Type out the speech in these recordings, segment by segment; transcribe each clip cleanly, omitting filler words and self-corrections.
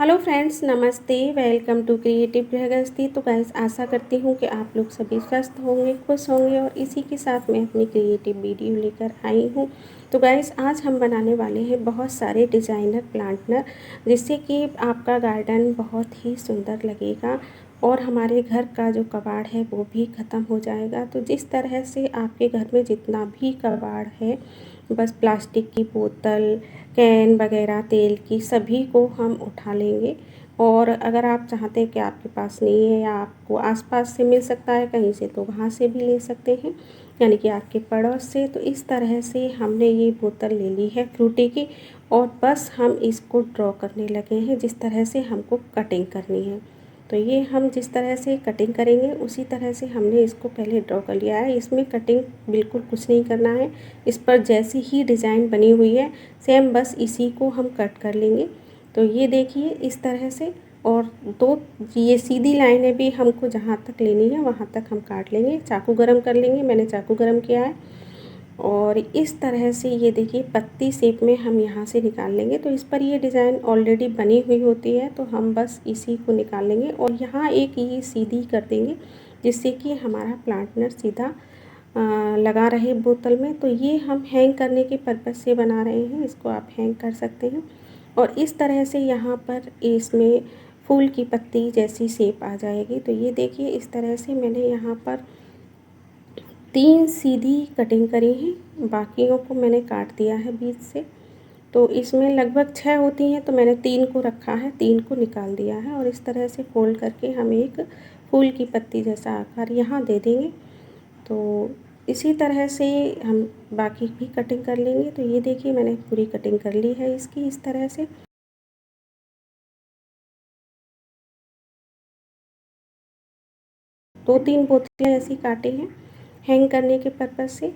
Hello friends, नमस्ते। Welcome to creative गृहस्थी। तो गाइस, आशा करती हूँ कि आप लोग सभी स्वस्थ होंगे, खुश होंगे और इसी के साथ मैं अपनी क्रिएटिव वीडियो लेकर आई हूँ। तो गाइस, आज हम बनाने वाले हैं बहुत सारे डिज़ाइनर प्लांटनर, जिससे कि आपका गार्डन बहुत ही सुंदर लगेगा और हमारे घर का जो कबाड़ है वो भी ख़त्म हो जाएगा। तो जिस तरह से आपके घर में जितना भी कबाड़ है, बस प्लास्टिक की बोतल, कैन वगैरह, तेल की, सभी को हम उठा लेंगे। और अगर आप चाहते हैं कि आपके पास नहीं है या आपको आसपास से मिल सकता है कहीं से, तो वहाँ से भी ले सकते हैं, यानी कि आपके पड़ोस से। तो इस तरह से हमने ये बोतल ले ली है फ्रूटी की और बस हम इसको ड्रॉ करने लगे हैं जिस तरह से हमको कटिंग करनी है। तो ये हम जिस तरह से कटिंग करेंगे उसी तरह से हमने इसको पहले ड्रॉ कर लिया है। इसमें कटिंग बिल्कुल कुछ नहीं करना है। इस पर जैसी ही डिज़ाइन बनी हुई है सेम बस इसी को हम कट कर लेंगे। तो ये देखिए इस तरह से, और दो ये सीधी लाइनें भी हमको जहाँ तक लेनी है वहाँ तक हम काट लेंगे। चाकू गरम कर लेंगे, मैंने चाकू गरम किया है। और इस तरह से ये देखिए पत्ती शेप में हम यहाँ से निकाल लेंगे। तो इस पर ये डिज़ाइन ऑलरेडी बनी हुई होती है, तो हम बस इसी को निकाल लेंगे और यहाँ एक ये सीधी कर देंगे जिससे कि हमारा प्लांटनर सीधा लगा रहे बोतल में। तो ये हम हैंग करने के पर्पज़ से बना रहे हैं, इसको आप हैंग कर सकते हैं। और इस तरह से यहाँ पर इसमें फूल की पत्ती जैसी शेप आ जाएगी। तो ये देखिए इस तरह से मैंने यहाँ पर 3 सीधी कटिंग करी हैं, बाकियों को मैंने काट दिया है बीच से। तो इसमें लगभग 6 होती हैं, तो मैंने 3 को रखा है, 3 को निकाल दिया है। और इस तरह से फोल्ड करके हम एक फूल की पत्ती जैसा आकार यहाँ दे देंगे। तो इसी तरह से हम बाकी भी कटिंग कर लेंगे। तो ये देखिए मैंने पूरी कटिंग कर ली है इसकी इस तरह से। दो तीन बोतलें ऐसी काटी हैं हैंग करने के पर्पज़ से।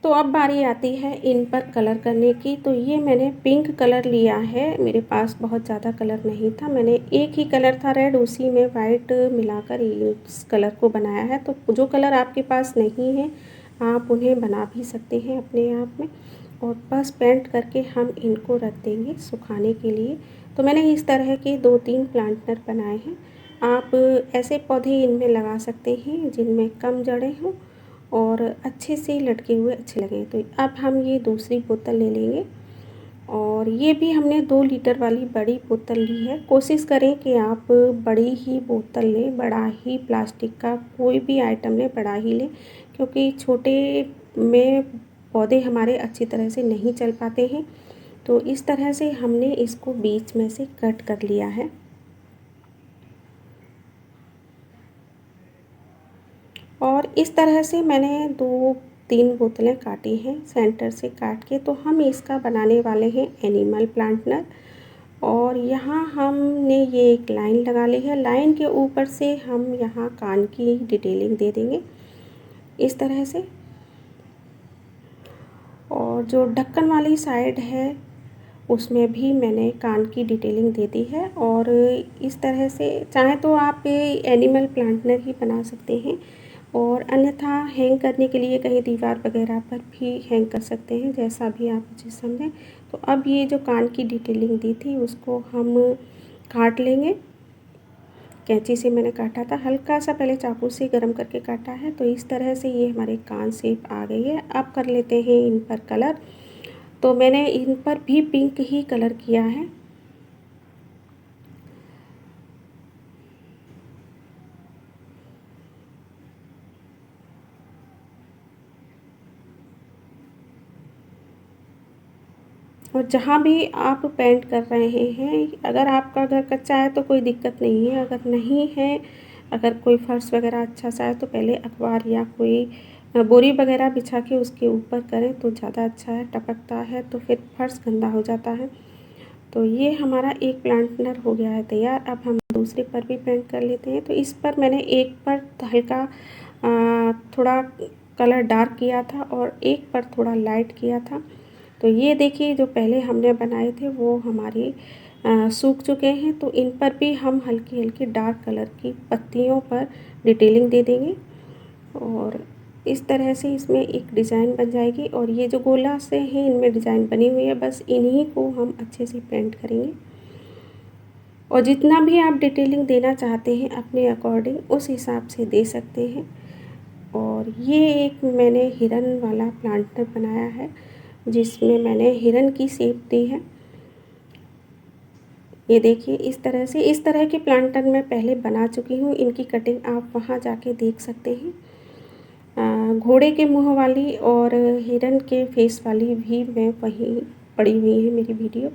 तो अब बारी आती है इन पर कलर करने की। तो ये मैंने पिंक कलर लिया है, मेरे पास बहुत ज़्यादा कलर नहीं था, मैंने एक ही कलर था रेड, उसी में वाइट मिलाकर इस कलर को बनाया है। तो जो कलर आपके पास नहीं है आप उन्हें बना भी सकते हैं अपने आप में। और बस पेंट करके हम इनको रख देंगे सुखाने के लिए। तो मैंने इस तरह के 2-3 प्लांटनर बनाए हैं। आप ऐसे पौधे इनमें लगा सकते हैं जिनमें कम जड़ें हों और अच्छे से लटके हुए अच्छे लगें। तो अब हम ये दूसरी बोतल ले लेंगे और ये भी हमने 2 लीटर वाली बड़ी बोतल ली है। कोशिश करें कि आप बड़ी ही बोतल लें, बड़ा ही प्लास्टिक का कोई भी आइटम लें, बड़ा ही लें, क्योंकि छोटे में पौधे हमारे अच्छी तरह से नहीं चल पाते हैं। तो इस तरह से हमने इसको बीच में से कट कर लिया है। और इस तरह से मैंने 2-3 बोतलें काटी हैं सेंटर से काट के। तो हम इसका बनाने वाले हैं एनिमल प्लांटनर। और यहाँ हमने ये एक लाइन लगा ली है, लाइन के ऊपर से हम यहाँ कान की डिटेलिंग दे देंगे इस तरह से। और जो ढक्कन वाली साइड है उसमें भी मैंने कान की डिटेलिंग दे दी है। और इस तरह से चाहे तो आप एनिमल प्लांटनर ही बना सकते हैं, और अन्यथा हैंग करने के लिए कहीं दीवार वगैरह पर भी हैंग कर सकते हैं, जैसा भी आप मुझे समझें। तो अब ये जो कान की डिटेलिंग दी थी उसको हम काट लेंगे। कैंची से मैंने काटा था, हल्का सा पहले चाकू से गरम करके काटा है। तो इस तरह से ये हमारे कान शेप आ गई है। अब कर लेते हैं इन पर कलर। तो मैंने इन पर भी पिंक ही कलर किया है। और जहाँ भी आप पेंट कर रहे हैं, अगर आपका घर कच्चा है तो कोई दिक्कत नहीं है, अगर नहीं है, अगर कोई फर्श वगैरह अच्छा सा है तो पहले अखबार या कोई बोरी वगैरह बिछा के उसके ऊपर करें तो ज़्यादा अच्छा है। टपकता है तो फिर फर्श गंदा हो जाता है। तो ये हमारा एक प्लांटनर हो गया है तैयार। अब हम दूसरे पर भी पेंट कर लेते हैं। तो इस पर मैंने एक पर हल्का थोड़ा कलर डार्क किया था और एक पर थोड़ा लाइट किया था। तो ये देखिए जो पहले हमने बनाए थे वो हमारे सूख चुके हैं। तो इन पर भी हम हल्की हल्की डार्क कलर की पत्तियों पर डिटेलिंग दे देंगे। और इस तरह से इसमें एक डिज़ाइन बन जाएगी और ये जो गोला से हैं इनमें डिज़ाइन बनी हुई है, बस इन्हीं को हम अच्छे से पेंट करेंगे। और जितना भी आप डिटेलिंग देना चाहते हैं अपने अकॉर्डिंग उस हिसाब से दे सकते हैं। और ये एक मैंने हिरन वाला प्लांटर बनाया है जिसमें मैंने हिरन की शेप दी है। ये देखिए इस तरह से, इस तरह के प्लांटर मैं पहले बना चुकी हूँ, इनकी कटिंग आप वहाँ जाके देख सकते हैं। घोड़े के मुँह वाली और हिरन के फेस वाली भी मैं वहीं पड़ी हुई है मेरी वीडियो।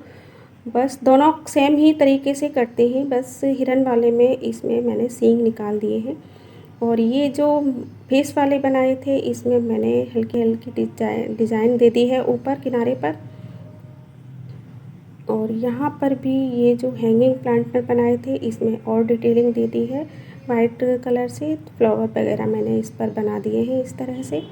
बस दोनों सेम ही तरीके से करते हैं, बस हिरन वाले में इसमें मैंने सींग निकाल दिए हैं। और ये जो फेस वाले बनाए थे इसमें मैंने हल्की हल्की डिज़ाइन दे दी है ऊपर किनारे पर। और यहाँ पर भी ये जो हैंगिंग प्लांटर बनाए थे इसमें और डिटेलिंग दे दी है वाइट कलर से, फ्लावर वगैरह मैंने इस पर बना दिए हैं इस तरह से।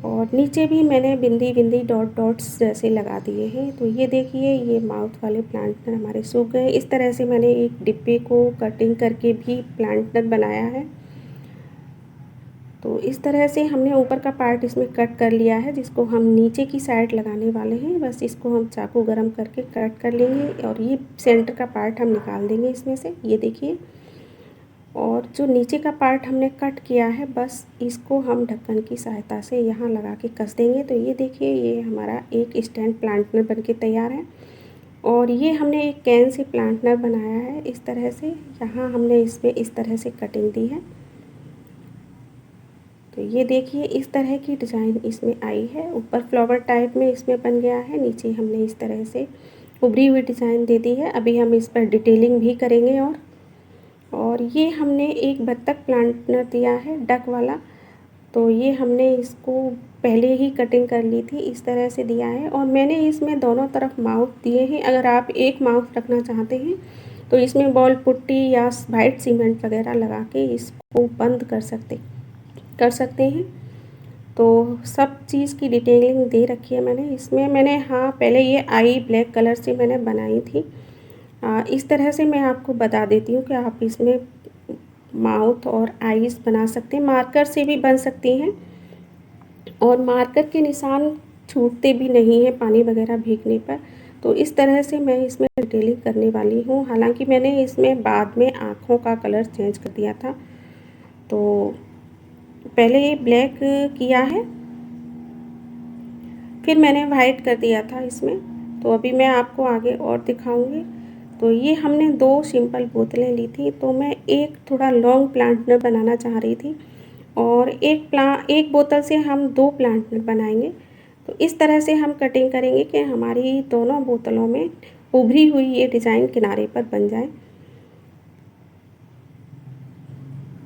और नीचे भी मैंने बिंदी बिंदी डॉट्स जैसे लगा दिए हैं। तो ये देखिए ये माउथ वाले प्लांटर हमारे सूख गए। इस तरह से मैंने एक डिब्बे को कटिंग करके भी प्लांटर बनाया है। तो इस तरह से हमने ऊपर का पार्ट इसमें कट कर लिया है जिसको हम नीचे की साइड लगाने वाले हैं। बस इसको हम चाकू गरम करके कट कर लेंगे और ये सेंटर का पार्ट हम निकाल देंगे इसमें से, ये देखिए। और जो नीचे का पार्ट हमने कट किया है बस इसको हम ढक्कन की सहायता से यहाँ लगा के कस देंगे। तो ये देखिए ये हमारा एक स्टैंड प्लांटर बन के तैयार है। और ये हमने एक कैन से प्लांटर बनाया है इस तरह से, यहाँ हमने इसमें इस तरह से कटिंग दी है। तो ये देखिए इस तरह की डिज़ाइन इसमें आई है, ऊपर फ्लावर टाइप में इसमें बन गया है, नीचे हमने इस तरह से उभरी हुई डिज़ाइन दे दी है। अभी हम इस पर डिटेलिंग भी करेंगे। और ये हमने एक बत्तख प्लांटर दिया है डक वाला, तो ये हमने इसको पहले ही कटिंग कर ली थी, इस तरह से दिया है। और मैंने इसमें दोनों तरफ माउथ दिए हैं। अगर आप एक माउथ रखना चाहते हैं तो इसमें बॉल पुट्टी या वाइट सीमेंट वगैरह लगा के इसको बंद कर सकते हैं। तो सब चीज़ की डिटेलिंग दे रखी है मैंने इसमें। मैंने हाँ पहले ये आई ब्लैक कलर से मैंने बनाई थी। इस तरह से मैं आपको बता देती हूँ कि आप इसमें माउथ और आईज़ बना सकते हैं, मार्कर से भी बन सकती हैं। और मार्कर के निशान छूटते भी नहीं हैं पानी वगैरह भीगने पर। तो इस तरह से मैं इसमें डिटेलिंग करने वाली हूँ। हालांकि मैंने इसमें बाद में आँखों का कलर चेंज कर दिया था, तो पहले ये ब्लैक किया है फिर मैंने वाइट कर दिया था इसमें। तो अभी मैं आपको आगे और दिखाऊंगी। तो ये हमने 2 सिंपल बोतलें ली थी, तो मैं एक थोड़ा लॉन्ग प्लांटर बनाना चाह रही थी और एक बोतल से हम 2 प्लांटर बनाएंगे। तो इस तरह से हम कटिंग करेंगे कि हमारी दोनों बोतलों में उभरी हुई ये डिज़ाइन किनारे पर बन जाए।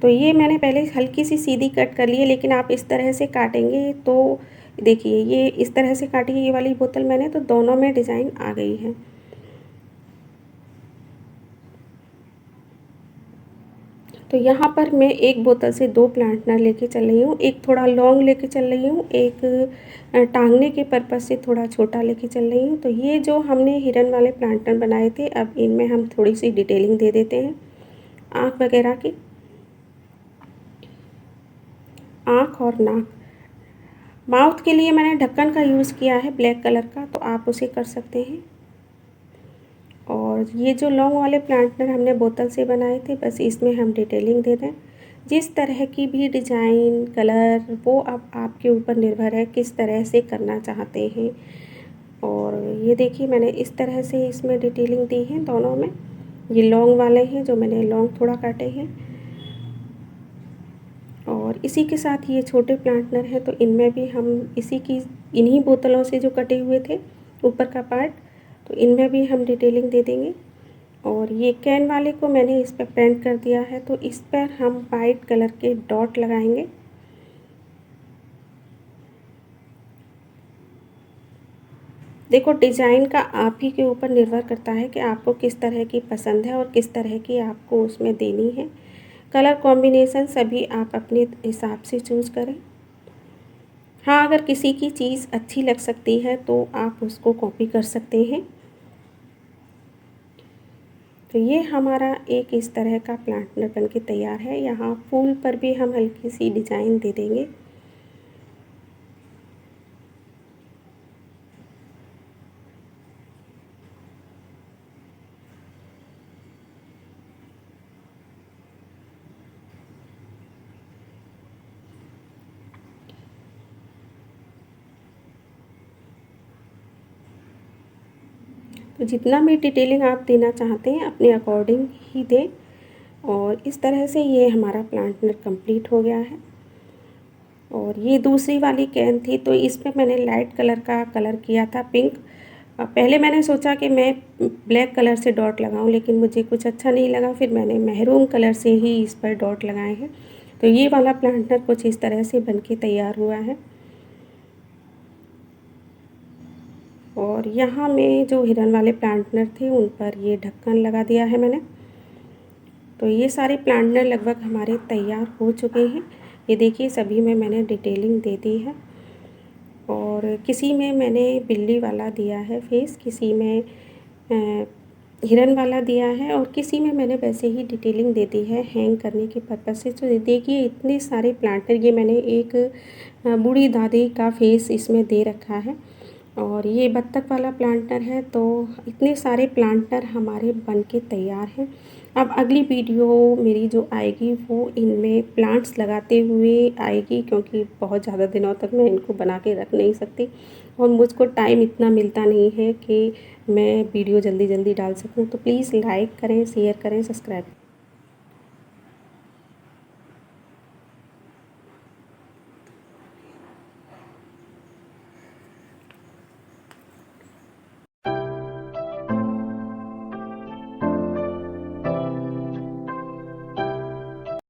तो ये मैंने पहले हल्की सी सीधी कट कर ली है, लेकिन आप इस तरह से काटेंगे तो देखिए ये इस तरह से काटी है ये वाली बोतल मैंने, तो दोनों में डिज़ाइन आ गई है। तो यहाँ पर मैं एक बोतल से 2 प्लांटर लेके चल रही हूँ, एक थोड़ा लॉन्ग लेके चल रही हूँ, एक टांगने के पर्पज़ से थोड़ा छोटा लेके चल रही हूँ। तो ये जो हमने हिरन वाले प्लांटर बनाए थे अब इनमें हम थोड़ी सी डिटेलिंग दे देते हैं आँख वगैरह की। आँख और नाक, माउथ के लिए मैंने ढक्कन का यूज़ किया है ब्लैक कलर का, तो आप उसे कर सकते हैं। और ये जो लॉन्ग वाले प्लांटर हमने बोतल से बनाए थे बस इसमें हम डिटेलिंग दे दें। जिस तरह की भी डिज़ाइन कलर वो अब आपके ऊपर निर्भर है किस तरह से करना चाहते हैं। और ये देखिए मैंने इस तरह से इसमें डिटेलिंग दी है दोनों में। ये लॉन्ग वाले हैं जो मैंने लॉन्ग थोड़ा काटे हैं। और इसी के साथ ये छोटे प्लांटर हैं, तो इनमें भी हम इन्हीं बोतलों से जो कटे हुए थे ऊपर का पार्ट, तो इनमें भी हम डिटेलिंग दे देंगे। और ये कैन वाले को मैंने इस पर पेंट कर दिया है, तो इस पर हम वाइट कलर के डॉट लगाएंगे। देखो डिज़ाइन का आप ही के ऊपर निर्भर करता है कि आपको किस तरह की पसंद है और किस तरह की आपको उसमें देनी है। कलर कॉम्बिनेशन सभी आप अपने हिसाब से चूज़ करें। हाँ अगर किसी की चीज़ अच्छी लग सकती है तो आप उसको कॉपी कर सकते हैं। तो ये हमारा एक इस तरह का प्लांटर बन के तैयार है। यहाँ फूल पर भी हम हल्की सी डिज़ाइन दे देंगे। तो जितना भी डिटेलिंग आप देना चाहते हैं अपने अकॉर्डिंग ही दें। और इस तरह से ये हमारा प्लांटर कंप्लीट हो गया है। और ये दूसरी वाली कैन थी, तो इसमें मैंने लाइट कलर का कलर किया था, पिंक। पहले मैंने सोचा कि मैं ब्लैक कलर से डॉट लगाऊं, लेकिन मुझे कुछ अच्छा नहीं लगा, फिर मैंने मैरून कलर से ही इस पर डॉट लगाए हैं। तो ये वाला प्लांटर कुछ इस तरह से बनके तैयार हुआ है। और यहाँ में जो हिरन वाले प्लांटर थे उन पर ये ढक्कन लगा दिया है मैंने। तो ये सारे प्लांटर लगभग हमारे तैयार हो चुके हैं। ये देखिए सभी में मैंने डिटेलिंग दे दी है। और किसी में मैंने बिल्ली वाला दिया है फेस, किसी में हिरन वाला दिया है, और किसी में मैंने वैसे ही डिटेलिंग दे दी है हैंग करने के पर्पज़ से। तो देखिए इतने सारे प्लांटर, ये मैंने एक बूढ़ी दादी का फेस इसमें दे रखा है। और ये बत्तख वाला प्लांटर है। तो इतने सारे प्लांटर हमारे बन के तैयार हैं। अब अगली वीडियो मेरी जो आएगी वो इनमें प्लांट्स लगाते हुए आएगी, क्योंकि बहुत ज़्यादा दिनों तक मैं इनको बना के रख नहीं सकती और मुझको टाइम इतना मिलता नहीं है कि मैं वीडियो जल्दी जल्दी डाल सकूं। तो प्लीज़ लाइक करें, शेयर करें, सब्सक्राइब करें।